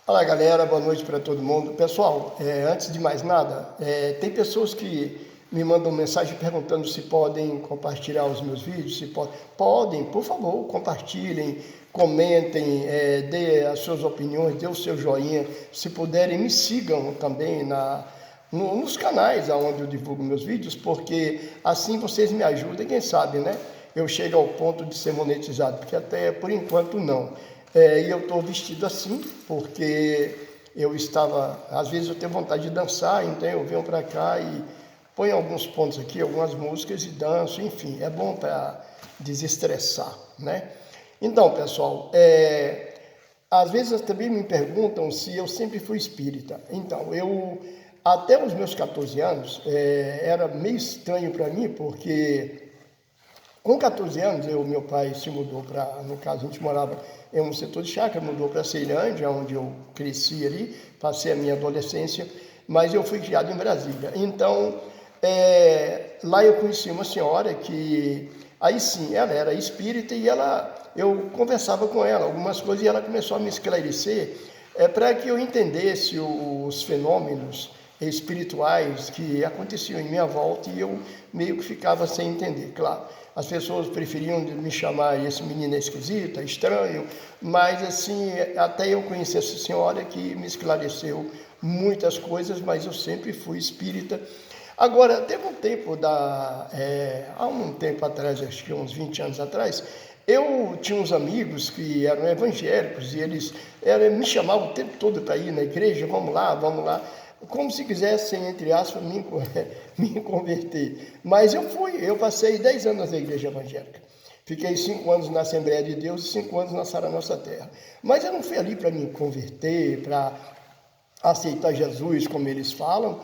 Fala galera, boa noite para todo mundo. Pessoal, antes de mais nada, tem pessoas que me mandam mensagem perguntando se podem compartilhar os meus vídeos, se podem, por favor, compartilhem, comentem, dê as suas opiniões, dê o seu joinha, se puderem me sigam também nos canais onde eu divulgo meus vídeos, porque assim vocês me ajudam, quem sabe, né? Eu chego ao ponto de ser monetizado, porque até por enquanto não. E eu estou vestido assim, porque eu estava, às vezes eu tenho vontade de dançar, então eu venho para cá e ponho alguns pontos aqui, algumas músicas e danço, enfim, é bom para desestressar, né? Então, pessoal, às vezes também me perguntam se eu sempre fui espírita. Então, até os meus 14 anos, era meio estranho para mim, porque com 14 anos, meu pai se mudou para, no caso, a gente morava em um setor de chácara, mudou para Ceilândia, onde eu cresci ali, passei a minha adolescência, mas eu fui criado em Brasília. Então, lá eu conheci uma senhora que, aí sim, ela era espírita e eu conversava com ela algumas coisas e ela começou a me esclarecer para que eu entendesse os fenômenos espirituais que aconteciam em minha volta e eu meio que ficava sem entender, claro. As pessoas preferiam me chamar, esse menino é esquisito, é estranho, mas assim, até eu conheci essa senhora que me esclareceu muitas coisas, mas eu sempre fui espírita. Agora, teve um tempo, há um tempo atrás, acho que uns 20 anos atrás, eu tinha uns amigos que eram evangélicos e eles me chamavam o tempo todo para ir na igreja, vamos lá, como se quisessem, entre aspas, me converter. Mas eu passei 10 anos na igreja evangélica. Fiquei 5 anos na Assembleia de Deus e 5 anos na Sara Nossa Terra. Mas eu não fui ali para me converter, para aceitar Jesus, como eles falam.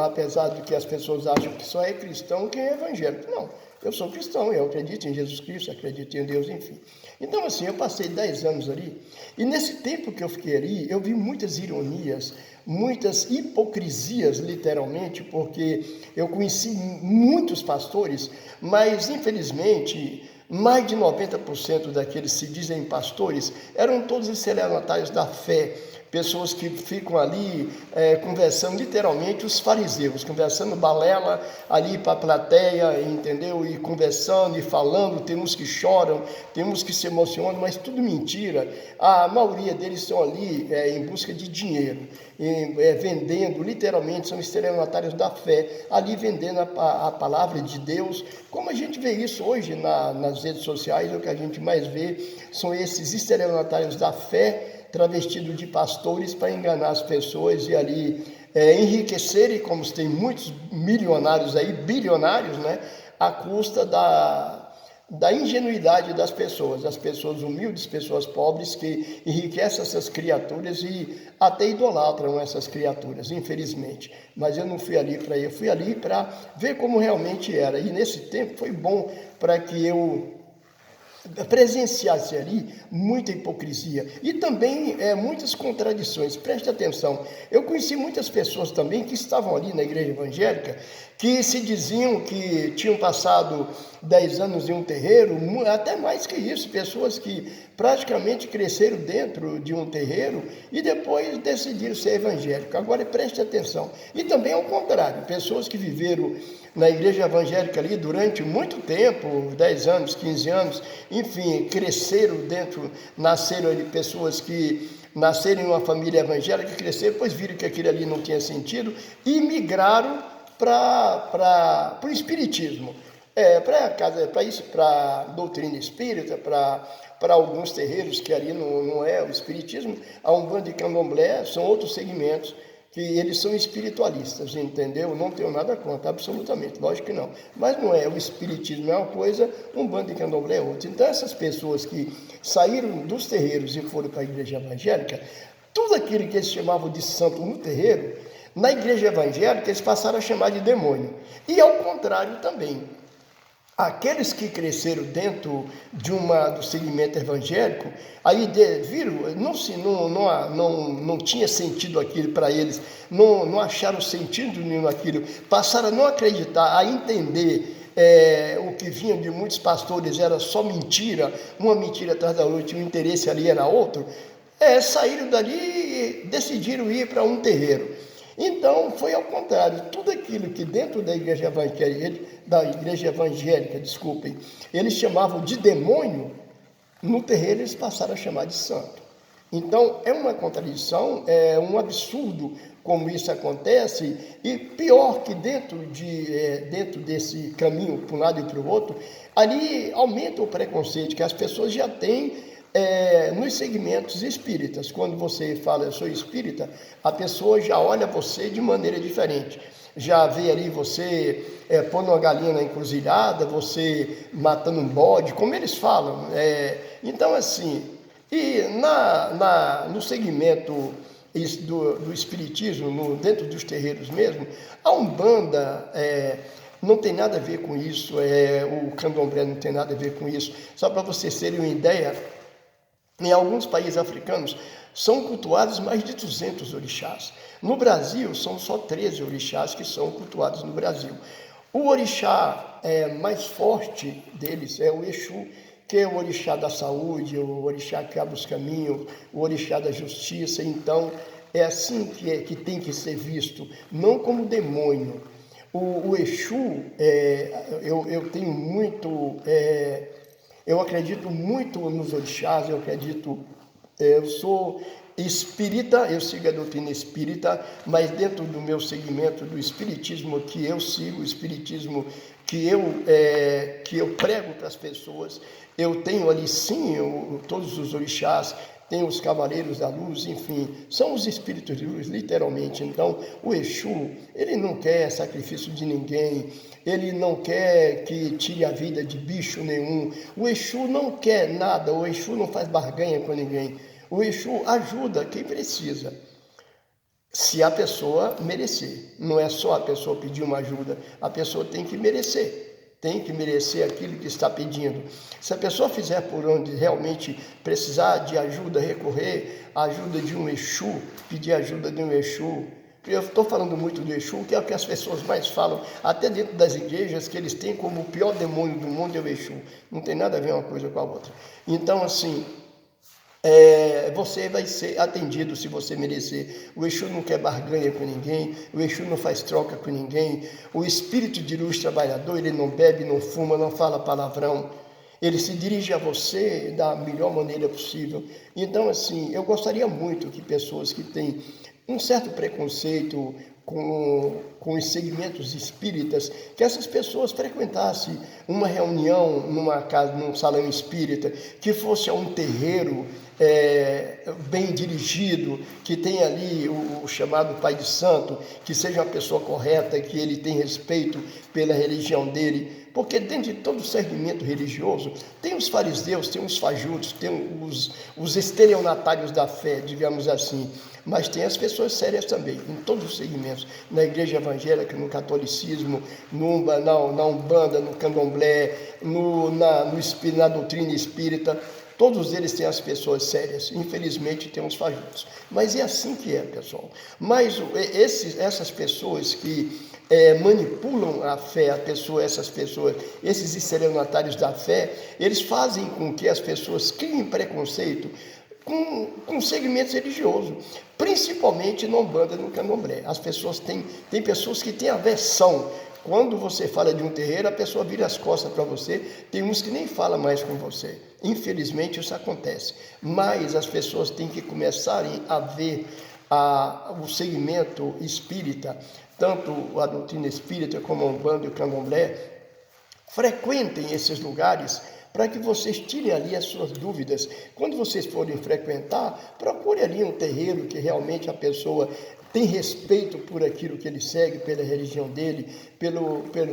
Apesar de que as pessoas acham que só é cristão quem é evangélico. Não, eu sou cristão, eu acredito em Jesus Cristo, acredito em Deus, enfim. Então, assim, eu passei 10 anos ali, e nesse tempo que eu fiquei ali, eu vi muitas ironias, muitas hipocrisias, literalmente, porque eu conheci muitos pastores, mas, infelizmente, mais de 90% daqueles que se dizem pastores eram todos estelionatários da fé, pessoas que ficam ali conversando, literalmente, os fariseus, conversando balela ali para a plateia, entendeu? E conversando e falando, tem uns que choram, tem uns que se emocionam, mas tudo mentira. A maioria deles estão ali em busca de dinheiro, vendendo, literalmente, são estelionatários da fé, ali vendendo a palavra de Deus, como a gente vê isso hoje nas redes sociais, o que a gente mais vê são esses estelionatários da fé, travestido de pastores para enganar as pessoas e ali enriquecerem, como tem muitos milionários aí, bilionários, né, à custa da ingenuidade das pessoas, as pessoas humildes, pessoas pobres que enriquecem essas criaturas e até idolatram essas criaturas, infelizmente. Mas eu não fui ali para ir, eu fui ali para ver como realmente era. E nesse tempo foi bom para que eu presenciasse ali muita hipocrisia e também muitas contradições. Preste atenção, eu conheci muitas pessoas também que estavam ali na igreja evangélica, que se diziam que tinham passado 10 anos em um terreiro, até mais que isso, pessoas que praticamente cresceram dentro de um terreiro e depois decidiram ser evangélicos. Agora preste atenção, e também ao contrário, pessoas que viveram na igreja evangélica ali durante muito tempo, 10 anos, 15 anos, enfim, cresceram dentro, nasceram ali pessoas que nasceram em uma família evangélica, cresceram, depois viram que aquilo ali não tinha sentido e migraram para o espiritismo. Para a doutrina espírita, para alguns terreiros que ali não é o espiritismo, a Umbanda e Candomblé são outros segmentos que eles são espiritualistas, entendeu? Não tenho nada contra, absolutamente, lógico que não. Mas não é, o espiritismo é uma coisa, Umbanda e Candomblé é outra. Então essas pessoas que saíram dos terreiros e foram para a igreja evangélica, tudo aquilo que eles chamavam de santo no terreiro, na igreja evangélica eles passaram a chamar de demônio. E ao contrário também. Aqueles que cresceram dentro do segmento evangélico, aí viram, não tinha sentido aquilo para eles, não acharam sentido nenhum aquilo, passaram a não acreditar, a entender o que vinha de muitos pastores era só mentira, uma mentira atrás da outra, o interesse ali era outro. saíram dali e decidiram ir para um terreiro. Então, foi ao contrário. Tudo aquilo que dentro da igreja evangélica, desculpem, eles chamavam de demônio, no terreiro eles passaram a chamar de santo. Então, é uma contradição, é um absurdo como isso acontece, e pior que dentro desse caminho para um lado e para o outro, ali aumenta o preconceito que as pessoas já têm nos segmentos espíritas. Quando você fala, eu sou espírita, a pessoa já olha você de maneira diferente. Já vê ali você pondo uma galinha na encruzilhada, você matando um bode, como eles falam. Então, assim, e no segmento do espiritismo, dentro dos terreiros mesmo, a Umbanda não tem nada a ver com isso, o Candomblé não tem nada a ver com isso. Só para vocês terem uma ideia, em alguns países africanos são cultuados mais de 200 orixás. No Brasil, são só 13 orixás que são cultuados no Brasil. O orixá mais forte deles é o Exu, que é o orixá da saúde, o orixá que abre os caminhos, o orixá da justiça. Então, é assim que tem que ser visto, não como demônio. O Exu, eu tenho muito... eu acredito muito nos orixás, eu sou espírita, eu sigo a doutrina espírita, mas dentro do meu segmento do espiritismo que eu sigo, o espiritismo que eu prego para as pessoas, eu tenho ali sim todos os orixás, tem os cavaleiros da luz, enfim, são os espíritos de luz, literalmente. Então, o Exu, ele não quer sacrifício de ninguém, ele não quer que tire a vida de bicho nenhum. O Exu não quer nada, o Exu não faz barganha com ninguém. O Exu ajuda quem precisa, se a pessoa merecer. Não é só a pessoa pedir uma ajuda, a pessoa tem que merecer. Tem que merecer aquilo que está pedindo. Se a pessoa fizer por onde realmente precisar de ajuda, recorrer à ajuda de um Exu, pedir ajuda de um Exu. Eu estou falando muito do Exu, que é o que as pessoas mais falam, até dentro das igrejas, que eles têm como o pior demônio do mundo é o Exu. Não tem nada a ver uma coisa com a outra. Então, assim, você vai ser atendido se você merecer. O Exu não quer barganha com ninguém, o Exu não faz troca com ninguém. O espírito de luz trabalhador, ele não bebe, não fuma, não fala palavrão. Ele se dirige a você da melhor maneira possível. Então, assim, eu gostaria muito que pessoas que têm um certo preconceito com os segmentos espíritas, que essas pessoas frequentassem uma reunião numa casa, num salão espírita, que fosse a um terreiro bem dirigido, que tenha ali o chamado Pai de Santo, que seja uma pessoa correta, que ele tenha respeito pela religião dele, porque dentro de todo segmento religioso tem os fariseus, tem os fajutos, tem os estelionatários da fé, digamos assim, mas tem as pessoas sérias também, em todos os segmentos, na igreja evangélica, no catolicismo, na Umbanda, no Candomblé, na doutrina espírita. Todos eles têm as pessoas sérias, infelizmente tem os fajutos. Mas é assim que é, pessoal. Mas essas pessoas que manipulam a fé, esses estelionatários da fé, eles fazem com que as pessoas criem preconceito com segmentos religiosos, principalmente na Umbanda e no Candomblé. As pessoas tem pessoas que têm aversão. Quando você fala de um terreiro, a pessoa vira as costas para você, tem uns que nem falam mais com você. Infelizmente isso acontece, mas as pessoas têm que começarem a ver o segmento espírita, tanto a doutrina espírita como a Umbanda e o Candomblé, frequentem esses lugares para que vocês tirem ali as suas dúvidas. Quando vocês forem frequentar, procure ali um terreiro que realmente a pessoa tem respeito por aquilo que ele segue, pela religião dele,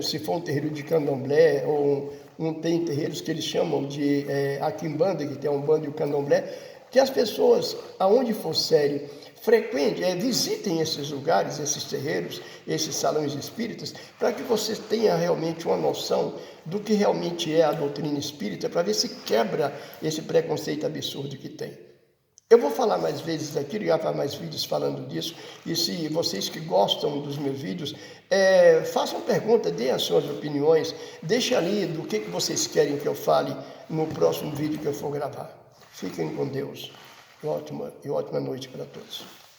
se for um terreiro de Candomblé, ou tem terreiros que eles chamam de Aquimbanda, que tem a Umbanda e o Candomblé, que as pessoas, aonde for sério, visitem esses lugares, esses terreiros, esses salões espíritas, para que vocês tenham realmente uma noção do que realmente é a doutrina espírita, para ver se quebra esse preconceito absurdo que tem. Eu vou falar mais vezes aqui, gravar mais vídeos falando disso, e se vocês que gostam dos meus vídeos, façam pergunta, deem as suas opiniões, deixem ali do que vocês querem que eu fale no próximo vídeo que eu for gravar. Fiquem com Deus. e ótima noite para todos.